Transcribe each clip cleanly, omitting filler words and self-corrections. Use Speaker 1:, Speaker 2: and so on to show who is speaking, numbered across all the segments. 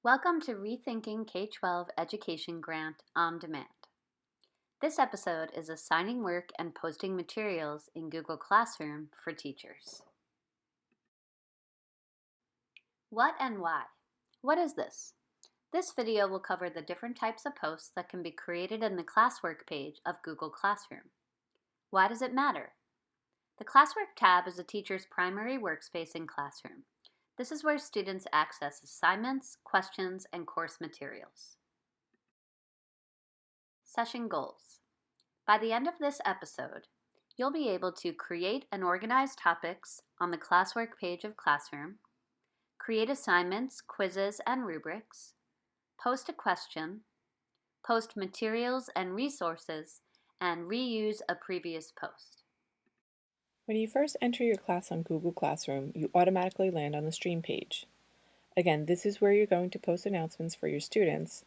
Speaker 1: Welcome to Rethinking K-12 Education Grant on Demand. This episode is assigning work and posting materials in Google Classroom for teachers. What and why? What is this? This video will cover the different types of posts that can be created in the classwork page of Google Classroom. Why does it matter? The Classwork tab is a teacher's primary workspace in Classroom. This is where students access assignments, questions, and course materials. Session goals. By the end of this episode, you'll be able to create and organize topics on the classwork page of Classroom, create assignments, quizzes, and rubrics, post a question, post materials and resources, and reuse a previous post.
Speaker 2: When you first enter your class on Google Classroom, you automatically land on the Stream page. Again, this is where you're going to post announcements for your students,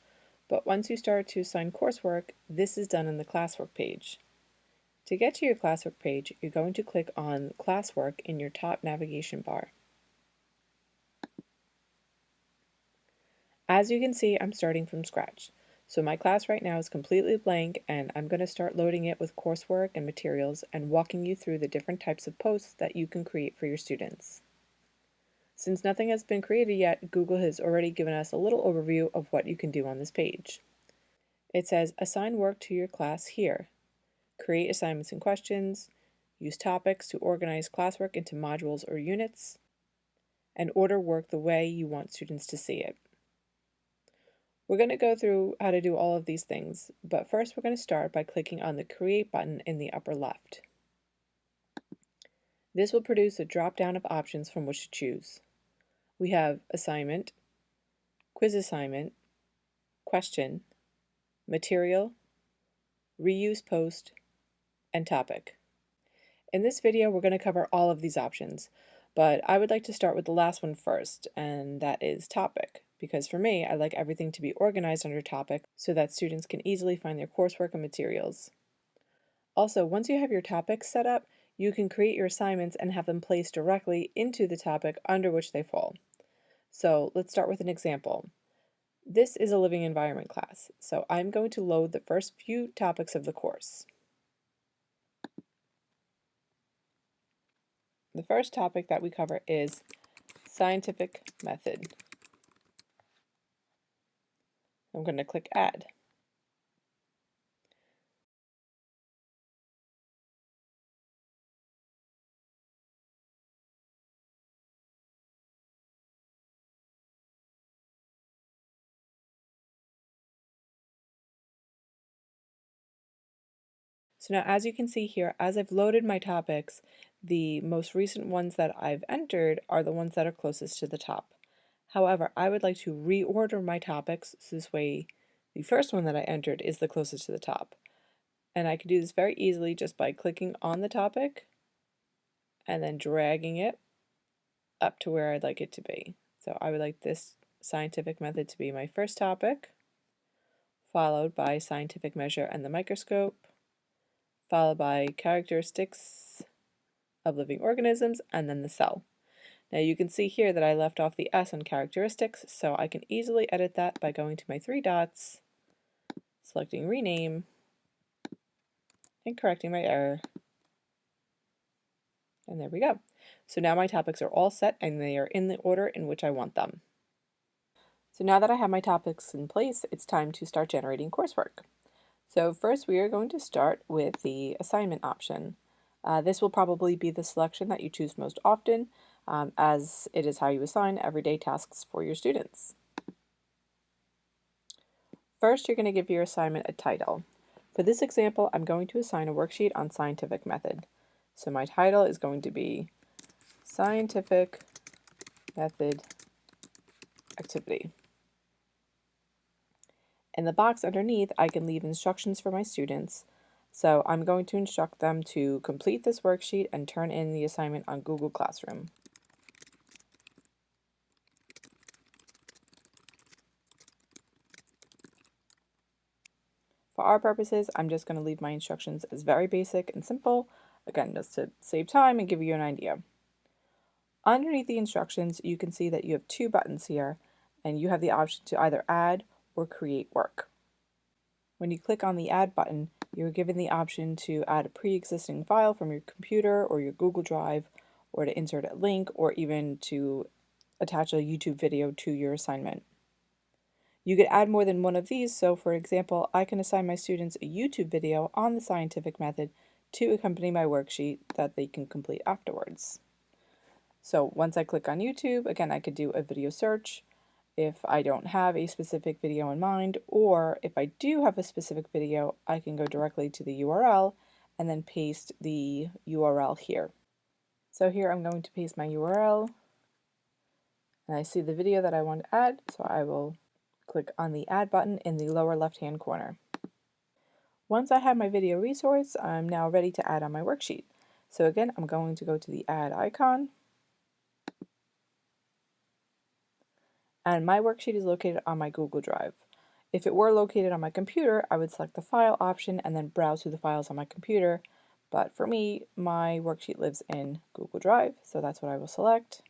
Speaker 2: but once you start to assign coursework, this is done on the Classwork page. To get to your Classwork page, you're going to click on Classwork in your top navigation bar. As you can see, I'm starting from scratch. So my class right now is completely blank, and I'm going to start loading it with coursework and materials and walking you through the different types of posts that you can create for your students. Since nothing has been created yet, Google has already given us a little overview of what you can do on this page. It says assign work to your class here, create assignments and questions, use topics to organize classwork into modules or units, and order work the way you want students to see it. We're going to go through how to do all of these things, but first we're going to start by clicking on the Create button in the upper left. This will produce a drop-down of options from which to choose. We have Assignment, Quiz Assignment, Question, Material, Reuse Post, and Topic. In this video, we're going to cover all of these options, but I would like to start with the last one first, and that is Topic. Because for me, I like everything to be organized under topic so that students can easily find their coursework and materials. Also, once you have your topics set up, you can create your assignments and have them placed directly into the topic under which they fall. So let's start with an example. This is a living environment class, so I'm going to load the first few topics of the course. The first topic that we cover is scientific method. I'm going to click Add. So now as you can see here, as I've loaded my topics, the most recent ones that I've entered are the ones that are closest to the top. However, I would like to reorder my topics so this way the first one that I entered is the closest to the top. And I can do this very easily just by clicking on the topic and then dragging it up to where I'd like it to be. So I would like this scientific method to be my first topic, followed by scientific measure and the microscope, followed by characteristics of living organisms, and then the cell. Now you can see here that I left off the S on characteristics, so I can easily edit that by going to my three dots, selecting rename, and correcting my error. And there we go. So now my topics are all set and they are in the order in which I want them. So now that I have my topics in place, it's time to start generating coursework. So first we are going to start with the assignment option. This will probably be the selection that you choose most often, as it is how you assign everyday tasks for your students. First, you're going to give your assignment a title. For this example, I'm going to assign a worksheet on scientific method. So my title is going to be Scientific Method Activity. In the box underneath, I can leave instructions for my students. So I'm going to instruct them to complete this worksheet and turn in the assignment on Google Classroom. For our purposes, I'm just going to leave my instructions as very basic and simple, again, just to save time and give you an idea. Underneath the instructions, you can see that you have two buttons here, and you have the option to either add or create work. When you click on the Add button, you're given the option to add a pre-existing file from your computer or your Google Drive, or to insert a link, or even to attach a YouTube video to your assignment. You could add more than one of these, so for example, I can assign my students a YouTube video on the scientific method to accompany my worksheet that they can complete afterwards. So once I click on YouTube, again, I could do a video search if I don't have a specific video in mind, or if I do have a specific video, I can go directly to the URL and then paste the URL here. So here I'm going to paste my URL, and I see the video that I want to add, so I will click on the Add button in the lower left-hand corner. Once I have my video resource, I'm now ready to add on my worksheet. So again, I'm going to go to the Add icon, and my worksheet is located on my Google Drive. If it were located on my computer, I would select the File option and then browse through the files on my computer. But for me, my worksheet lives in Google Drive, so that's what I will select.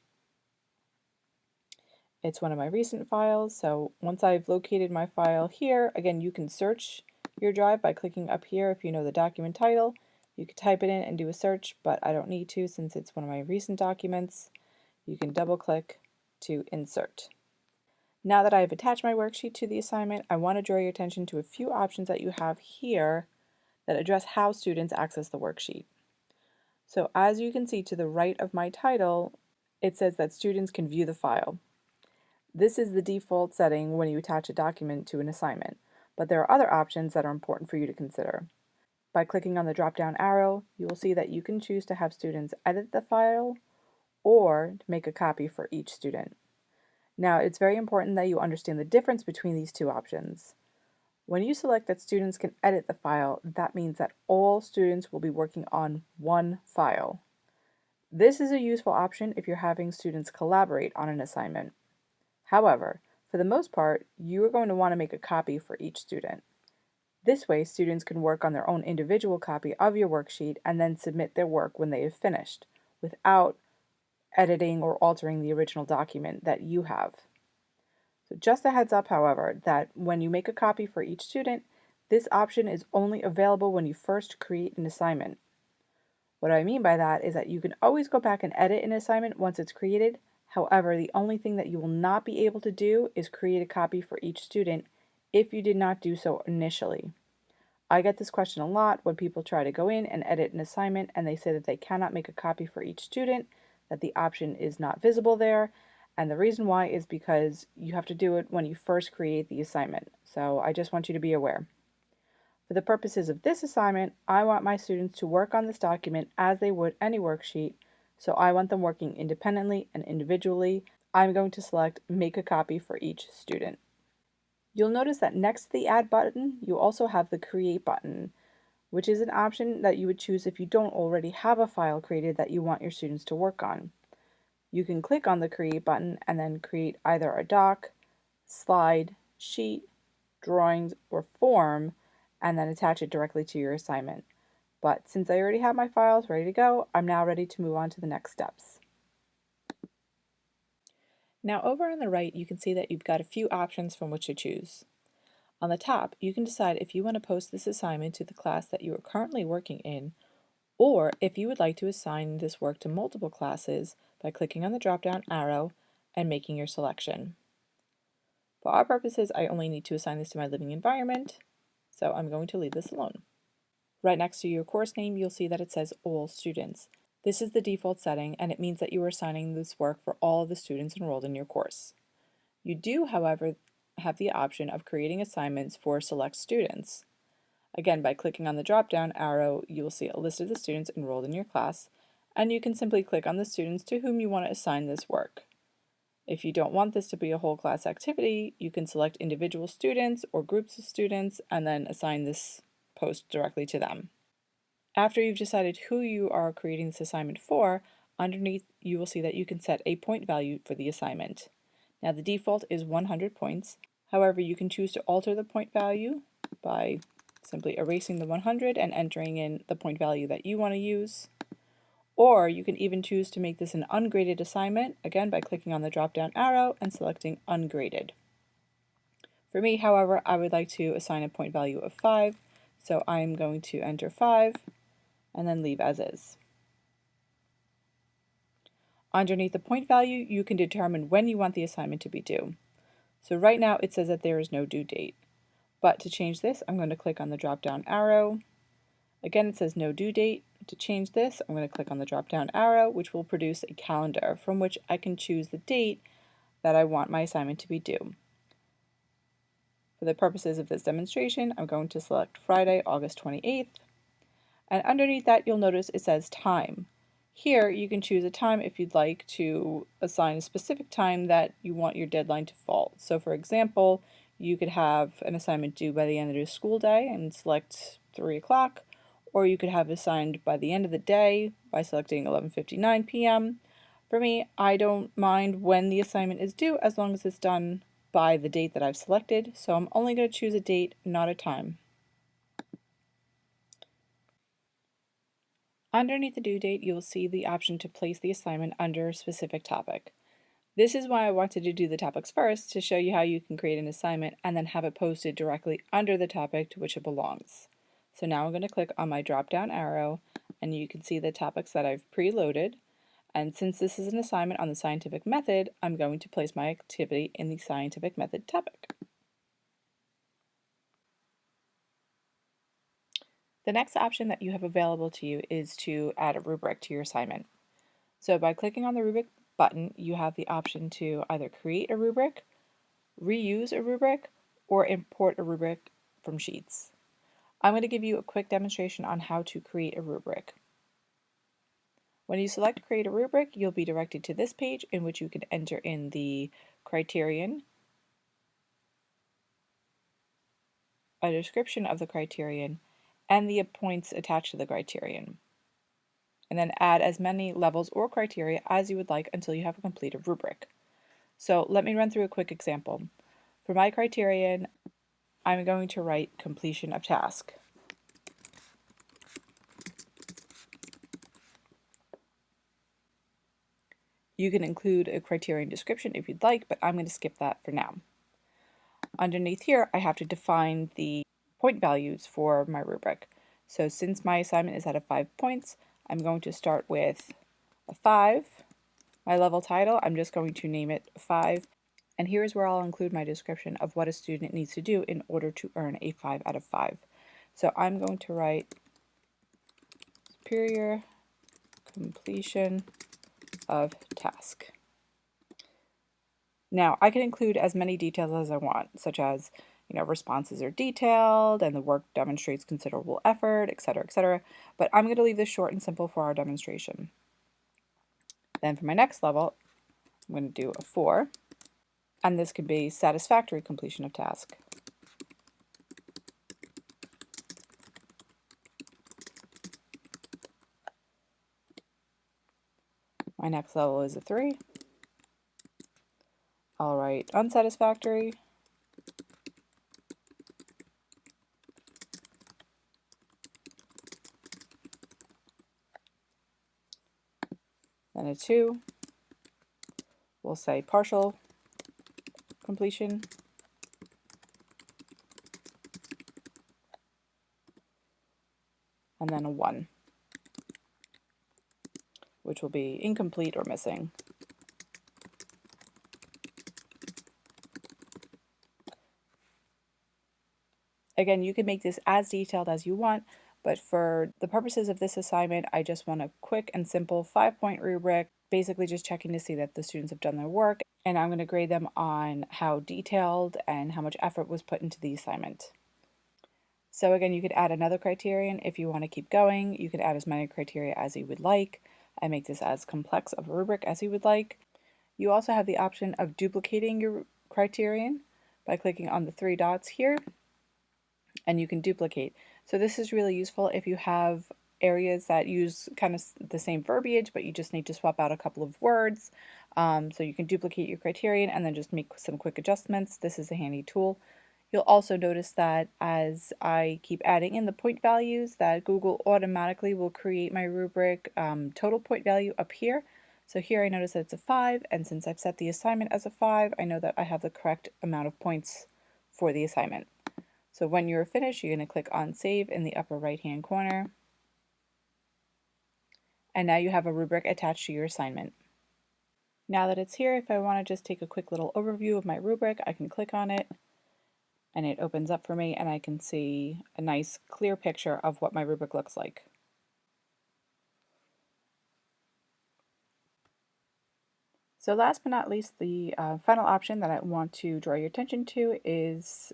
Speaker 2: It's one of my recent files, so once I've located my file here, again, you can search your drive by clicking up here if you know the document title. You could type it in and do a search, but I don't need to since it's one of my recent documents. You can double click to insert. Now that I've attached my worksheet to the assignment, I want to draw your attention to a few options that you have here that address how students access the worksheet. So as you can see to the right of my title, it says that students can view the file. This is the default setting when you attach a document to an assignment, but there are other options that are important for you to consider. By clicking on the drop-down arrow, you will see that you can choose to have students edit the file or to make a copy for each student. Now, it's very important that you understand the difference between these two options. When you select that students can edit the file, that means that all students will be working on one file. This is a useful option if you're having students collaborate on an assignment. However, for the most part, you are going to want to make a copy for each student. This way, students can work on their own individual copy of your worksheet and then submit their work when they have finished, without editing or altering the original document that you have. So just a heads up, however, that when you make a copy for each student, this option is only available when you first create an assignment. What I mean by that is that you can always go back and edit an assignment once it's created. However, the only thing that you will not be able to do is create a copy for each student if you did not do so initially. I get this question a lot when people try to go in and edit an assignment and they say that they cannot make a copy for each student, that the option is not visible there, and the reason why is because you have to do it when you first create the assignment. So I just want you to be aware. For the purposes of this assignment, I want my students to work on this document as they would any worksheet, so I want them working independently and individually. I'm going to select Make a Copy for each student. You'll notice that next to the Add button, you also have the Create button, which is an option that you would choose if you don't already have a file created that you want your students to work on. You can click on the Create button and then create either a doc, slide, sheet, drawings, or form, and then attach it directly to your assignment. But since I already have my files ready to go, I'm now ready to move on to the next steps. Now over on the right, you can see that you've got a few options from which to choose. On the top, you can decide if you want to post this assignment to the class that you are currently working in, or if you would like to assign this work to multiple classes by clicking on the drop-down arrow and making your selection. For our purposes, I only need to assign this to my living environment, so I'm going to leave this alone. Right next to your course name, you'll see that it says All Students. This is the default setting, and it means that you are assigning this work for all of the students enrolled in your course. You do, however, have the option of creating assignments for select students. Again, by clicking on the drop-down arrow, you will see a list of the students enrolled in your class, and you can simply click on the students to whom you want to assign this work. If you don't want this to be a whole class activity, you can select individual students or groups of students and then assign this post directly to them. After you've decided who you are creating this assignment for, underneath you will see that you can set a point value for the assignment. Now the default is 100 points. However, you can choose to alter the point value by simply erasing the 100 and entering in the point value that you want to use. Or you can even choose to make this an ungraded assignment, again by clicking on the drop-down arrow and selecting ungraded. For me, however, I would like to assign a point value of 5, so I'm going to enter 5 and then leave as is. Underneath the point value, you can determine when you want the assignment to be due. So right now it says that there is no due date. But to change this, I'm going to click on the drop-down arrow. Again, it says no due date. To change this, I'm going to click on the drop-down arrow, which will produce a calendar from which I can choose the date that I want my assignment to be due. For the purposes of this demonstration, I'm going to select Friday, August 28th. And underneath that, you'll notice it says time. Here, you can choose a time if you'd like to assign a specific time that you want your deadline to fall. So for example, you could have an assignment due by the end of the school day and select 3 o'clock, or you could have assigned by the end of the day by selecting 11:59 p.m. For me, I don't mind when the assignment is due as long as it's done by the date that I've selected, so I'm only going to choose a date, not a time. Underneath the due date, you will see the option to place the assignment under a specific topic. This is why I wanted to do the topics first, to show you how you can create an assignment and then have it posted directly under the topic to which it belongs. So now I'm going to click on my drop-down arrow, and you can see the topics that I've preloaded. And since this is an assignment on the scientific method, I'm going to place my activity in the scientific method topic. The next option that you have available to you is to add a rubric to your assignment. So by clicking on the rubric button, you have the option to either create a rubric, reuse a rubric, or import a rubric from Sheets. I'm going to give you a quick demonstration on how to create a rubric. When you select Create a Rubric, you'll be directed to this page in which you can enter in the criterion, a description of the criterion, and the points attached to the criterion, and then add as many levels or criteria as you would like until you have a completed rubric. So let me run through a quick example. For my criterion, I'm going to write completion of task. You can include a criterion description if you'd like, but I'm going to skip that for now. Underneath here, I have to define the point values for my rubric. So since my assignment is out of 5 points, I'm going to start with a 5. My level title, I'm just going to name it 5. And here's where I'll include my description of what a student needs to do in order to earn a 5 out of 5. So I'm going to write superior completion of task. Now, I can include as many details as I want, such as, responses are detailed and the work demonstrates considerable effort, etc., but I'm going to leave this short and simple for our demonstration. Then for my next level, I'm going to do a 4, and this can be satisfactory completion of task. My next level is a 3. I'll write unsatisfactory. Then a 2. We'll say partial completion. And then a 1, which will be incomplete or missing. Again, you can make this as detailed as you want, but for the purposes of this assignment, I just want a quick and simple 5-point rubric, basically just checking to see that the students have done their work, and I'm going to grade them on how detailed and how much effort was put into the assignment. So again, you could add another criterion if you want to keep going. You could add as many criteria as you would like and make this as complex of a rubric as you would like. You also have the option of duplicating your criterion by clicking on the 3 dots here, and you can duplicate. So this is really useful if you have areas that use kind of the same verbiage, but you just need to swap out a couple of words. So you can duplicate your criterion and then just make some quick adjustments. This is a handy tool. You'll also notice that as I keep adding in the point values, that Google automatically will create my rubric total point value up here. So here I notice that it's a 5, and since I've set the assignment as a 5, I know that I have the correct amount of points for the assignment. So when you're finished, you're going to click on Save in the upper right-hand corner. And now you have a rubric attached to your assignment. Now that it's here, if I want to just take a quick little overview of my rubric, I can click on it and it opens up for me and I can see a nice clear picture of what my rubric looks like. So last but not least, the final option that I want to draw your attention to is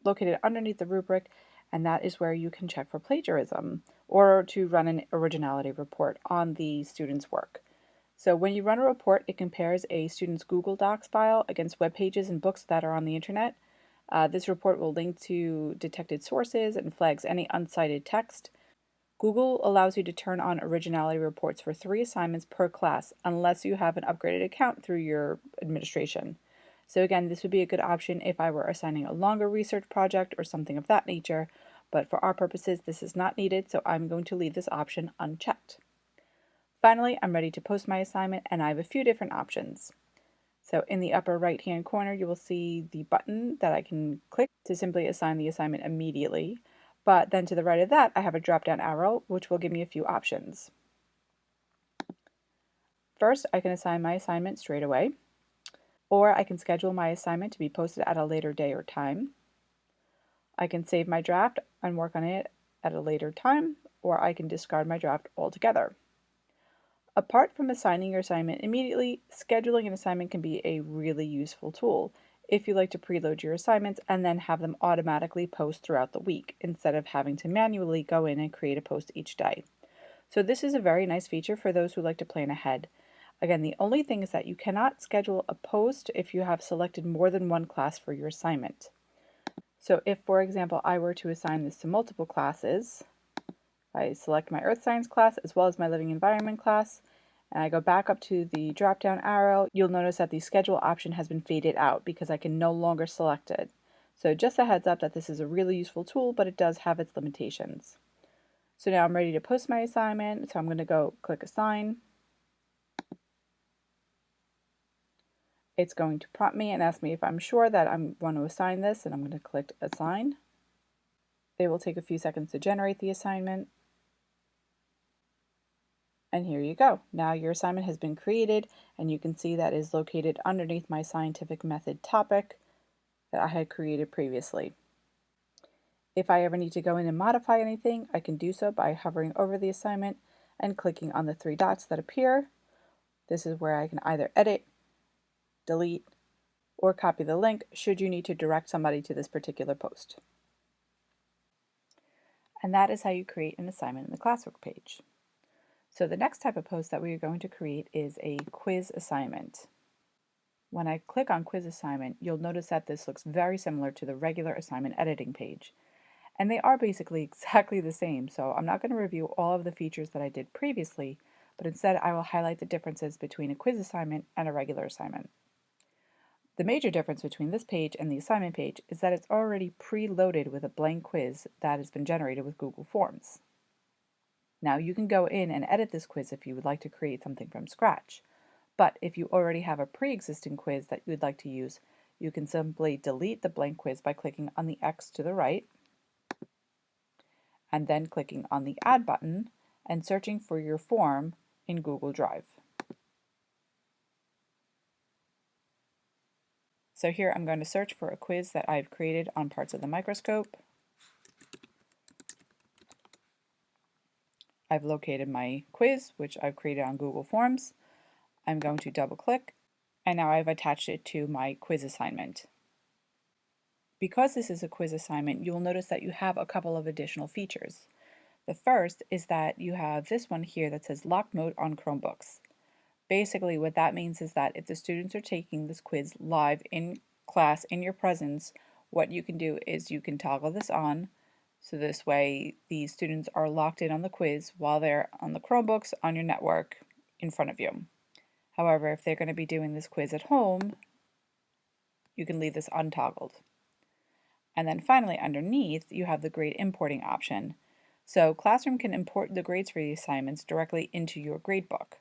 Speaker 2: located underneath the rubric, and that is where you can check for plagiarism or to run an originality report on the student's work. So when you run a report, it compares a student's Google Docs file against web pages and books that are on the internet. This report will link to detected sources and flags any uncited text. Google allows you to turn on originality reports for 3 assignments per class unless you have an upgraded account through your administration. So again, this would be a good option if I were assigning a longer research project or something of that nature, but for our purposes, this is not needed, so I'm going to leave this option unchecked. Finally, I'm ready to post my assignment, and I have a few different options. So in the upper right-hand corner, you will see the button that I can click to simply assign the assignment immediately. But then to the right of that, I have a drop-down arrow, which will give me a few options. First, I can assign my assignment straight away, or I can schedule my assignment to be posted at a later day or time. I can save my draft and work on it at a later time, or I can discard my draft altogether. Apart from assigning your assignment immediately, scheduling an assignment can be a really useful tool if you like to preload your assignments and then have them automatically post throughout the week instead of having to manually go in and create a post each day. So this is a very nice feature for those who like to plan ahead. Again, the only thing is that you cannot schedule a post if you have selected more than one class for your assignment. So if, for example, I were to assign this to multiple classes, I select my Earth Science class as well as my Living Environment class, and I go back up to the drop-down arrow, you'll notice that the schedule option has been faded out because I can no longer select it. So just a heads up that this is a really useful tool, but it does have its limitations. So now I'm ready to post my assignment, so I'm going to go click Assign. It's going to prompt me and ask me if I'm sure that I want to assign this, and I'm going to click Assign. It will take a few seconds to generate the assignment. And here you go. Now your assignment has been created, and you can see that is located underneath my scientific method topic that I had created previously. If I ever need to go in and modify anything, I can do so by hovering over the assignment and clicking on the 3 dots that appear. This is where I can either edit, delete, or copy the link should you need to direct somebody to this particular post. And that is how you create an assignment in the classwork page. So the next type of post that we are going to create is a quiz assignment. When I click on quiz assignment, you'll notice that this looks very similar to the regular assignment editing page. And they are basically exactly the same, so I'm not going to review all of the features that I did previously, but instead I will highlight the differences between a quiz assignment and a regular assignment. The major difference between this page and the assignment page is that it's already preloaded with a blank quiz that has been generated with Google Forms. Now you can go in and edit this quiz if you would like to create something from scratch. But if you already have a pre-existing quiz that you would like to use, you can simply delete the blank quiz by clicking on the X to the right, and then clicking on the Add button and searching for your form in Google Drive. So here I'm going to search for a quiz that I've created on parts of the microscope. I've located my quiz, which I've created on Google Forms. I'm going to double click, and now I've attached it to my quiz assignment. Because this is a quiz assignment, you will notice that you have a couple of additional features. The first is that you have this one here that says lock mode on Chromebooks. Basically what that means is that if the students are taking this quiz live in class in your presence, what you can do is you can toggle this on, so this way the students are locked in on the quiz while they're on the Chromebooks on your network in front of you. However, if they're going to be doing this quiz at home, you can leave this untoggled. And then finally, underneath, you have the grade importing option. So Classroom can import the grades for the assignments directly into your gradebook.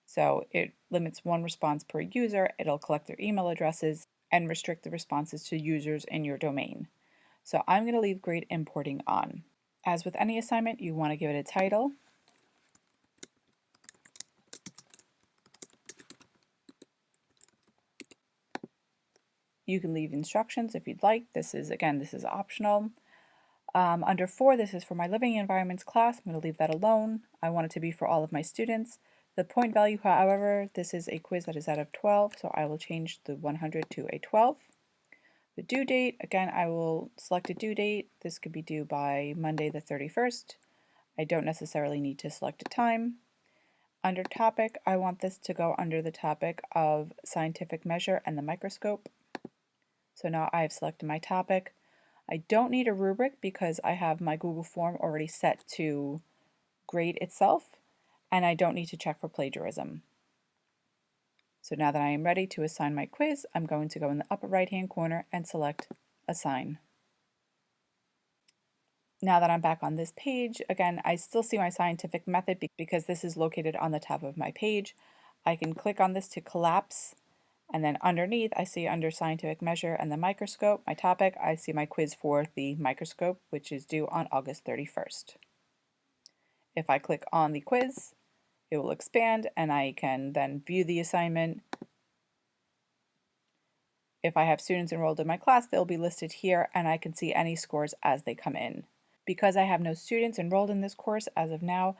Speaker 2: So it limits one response per user, it'll collect their email addresses, and restrict the responses to users in your domain. So I'm going to leave grade importing on. As with any assignment, you want to give it a title. You can leave instructions if you'd like. This is optional. Under 4, this is for my living environments class. I'm going to leave that alone. I want it to be for all of my students. The point value, however, this is a quiz that is out of 12, so I will change the 100 to a 12. The due date, again, I will select a due date. This could be due by Monday the 31st. I don't necessarily need to select a time. Under topic, I want this to go under the topic of scientific measure and the microscope. So now I have selected my topic. I don't need a rubric because I have my Google form already set to grade itself, and I don't need to check for plagiarism. So now that I am ready to assign my quiz, I'm going to go in the upper right-hand corner and select Assign. Now that I'm back on this page, again, I still see my scientific method because this is located on the top of my page. I can click on this to collapse, and then underneath I see under scientific measure and the microscope, my topic, I see my quiz for the microscope, which is due on August 31st. If I click on the quiz, it will expand and I can then view the assignment. If I have students enrolled in my class, they'll be listed here and I can see any scores as they come in. Because I have no students enrolled in this course as of now,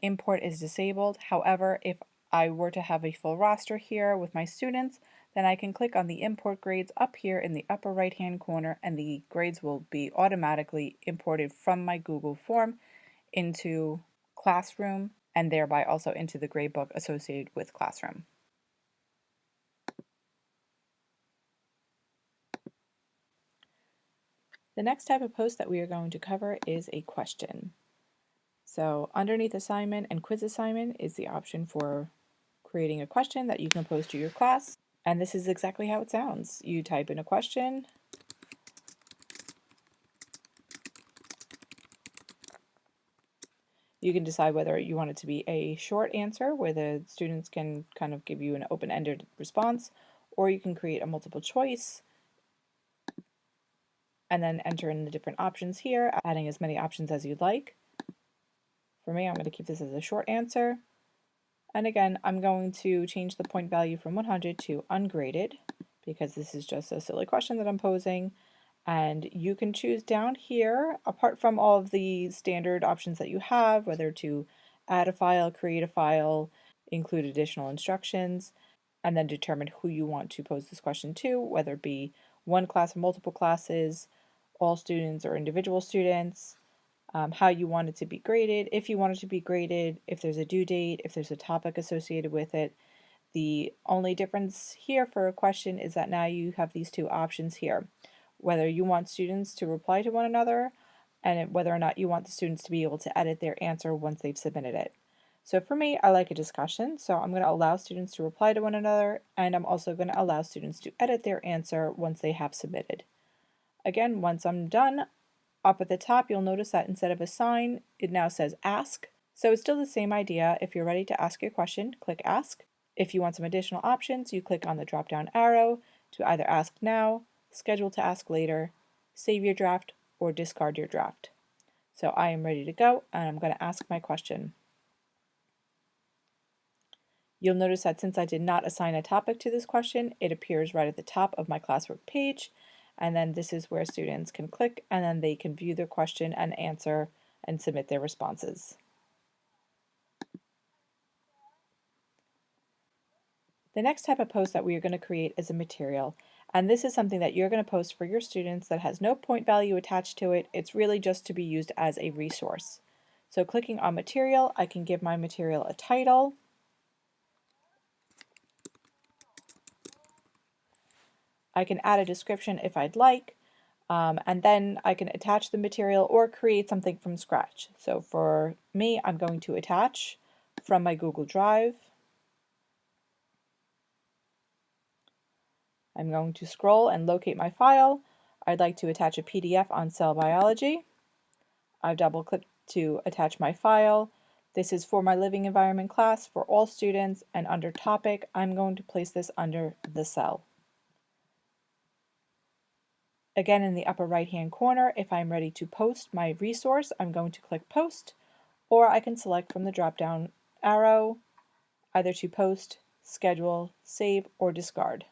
Speaker 2: import is disabled. However, if I were to have a full roster here with my students, then I can click on the import grades up here in the upper right hand corner and the grades will be automatically imported from my Google form into Classroom and thereby also into the gradebook associated with Classroom. The next type of post that we are going to cover is a question. So underneath assignment and quiz assignment is the option for creating a question that you can post to your class. And this is exactly how it sounds. You type in a question. You can decide whether you want it to be a short answer where the students can kind of give you an open-ended response, or you can create a multiple choice and then enter in the different options here, adding as many options as you'd like. For me, I'm going to keep this as a short answer. And again, I'm going to change the point value from 100 to ungraded because this is just a silly question that I'm posing. And you can choose down here, apart from all of the standard options that you have, whether to add a file, create a file, include additional instructions, and then determine who you want to pose this question to, whether it be one class or multiple classes, all students or individual students, how you want it to be graded, if you want it to be graded, if there's a due date, if there's a topic associated with it. The only difference here for a question is that now you have these two options here, whether you want students to reply to one another and whether or not you want the students to be able to edit their answer once they've submitted it. So for me, I like a discussion, so I'm going to allow students to reply to one another, and I'm also going to allow students to edit their answer once they have submitted. Again, once I'm done, up at the top, you'll notice that instead of assign, it now says ask. So it's still the same idea. If you're ready to ask your question, click ask. If you want some additional options, you click on the drop-down arrow to either ask now, schedule to ask later, save your draft, or discard your draft. So I am ready to go, and I'm going to ask my question. You'll notice that since I did not assign a topic to this question, it appears right at the top of my classwork page, and then this is where students can click and then they can view their question and answer and submit their responses. The next type of post that we are going to create is a material, and this is something that you're going to post for your students that has no point value attached to it. It's really just to be used as a resource. So clicking on material, I can give my material a title. I can add a description if I'd like, and then I can attach the material or create something from scratch. So for me, I'm going to attach from my Google Drive. I'm going to scroll and locate my file. I'd like to attach a PDF on cell biology. I've double-clicked to attach my file. This is for my living environment class for all students, and under topic, I'm going to place this under the cell. Again, in the upper right-hand corner, if I'm ready to post my resource, I'm going to click Post, or I can select from the drop-down arrow either to post, schedule, save, or discard.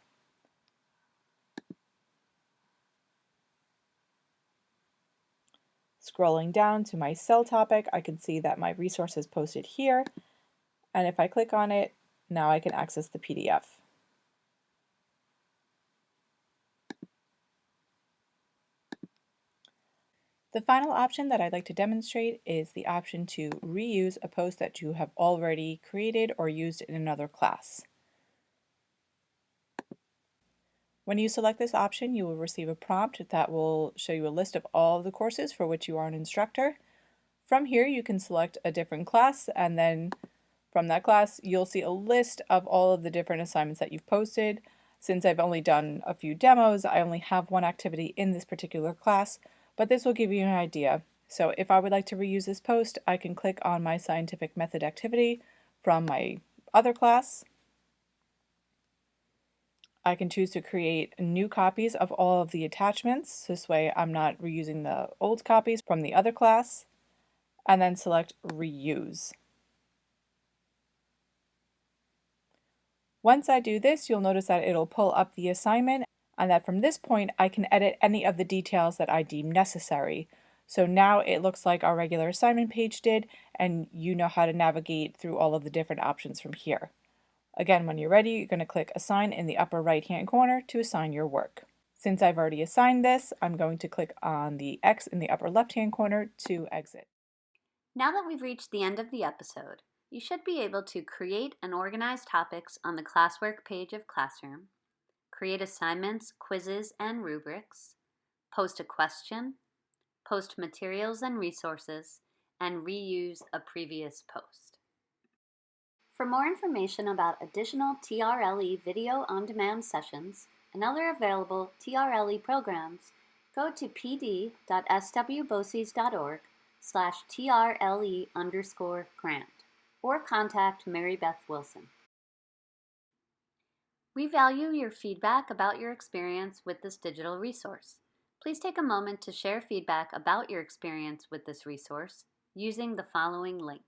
Speaker 2: Scrolling down to my cell topic, I can see that my resource is posted here, and if I click on it, now I can access the PDF. The final option that I'd like to demonstrate is the option to reuse a post that you have already created or used in another class. When you select this option, you will receive a prompt that will show you a list of all of the courses for which you are an instructor. From here, you can select a different class, and then from that class, you'll see a list of all of the different assignments that you've posted. Since I've only done a few demos, I only have one activity in this particular class, but this will give you an idea. So if I would like to reuse this post, I can click on my scientific method activity from my other class. I can choose to create new copies of all of the attachments. This way I'm not reusing the old copies from the other class, and then select Reuse. Once I do this, you'll notice that it'll pull up the assignment, and that from this point I can edit any of the details that I deem necessary. So now it looks like our regular assignment page did, and you know how to navigate through all of the different options from here. Again, when you're ready, you're going to click Assign in the upper right-hand corner to assign your work. Since I've already assigned this, I'm going to click on the X in the upper left-hand corner to exit.
Speaker 1: Now that we've reached the end of the episode, you should be able to create and organize topics on the classwork page of Classroom, create assignments, quizzes, and rubrics, post a question, post materials and resources, and reuse a previous post. For more information about additional TRLE video on-demand sessions and other available TRLE programs, go to pd.swboces.org/TRLE_grant or contact Mary Beth Wilson. We value your feedback about your experience with this digital resource. Please take a moment to share feedback about your experience with this resource using the following link.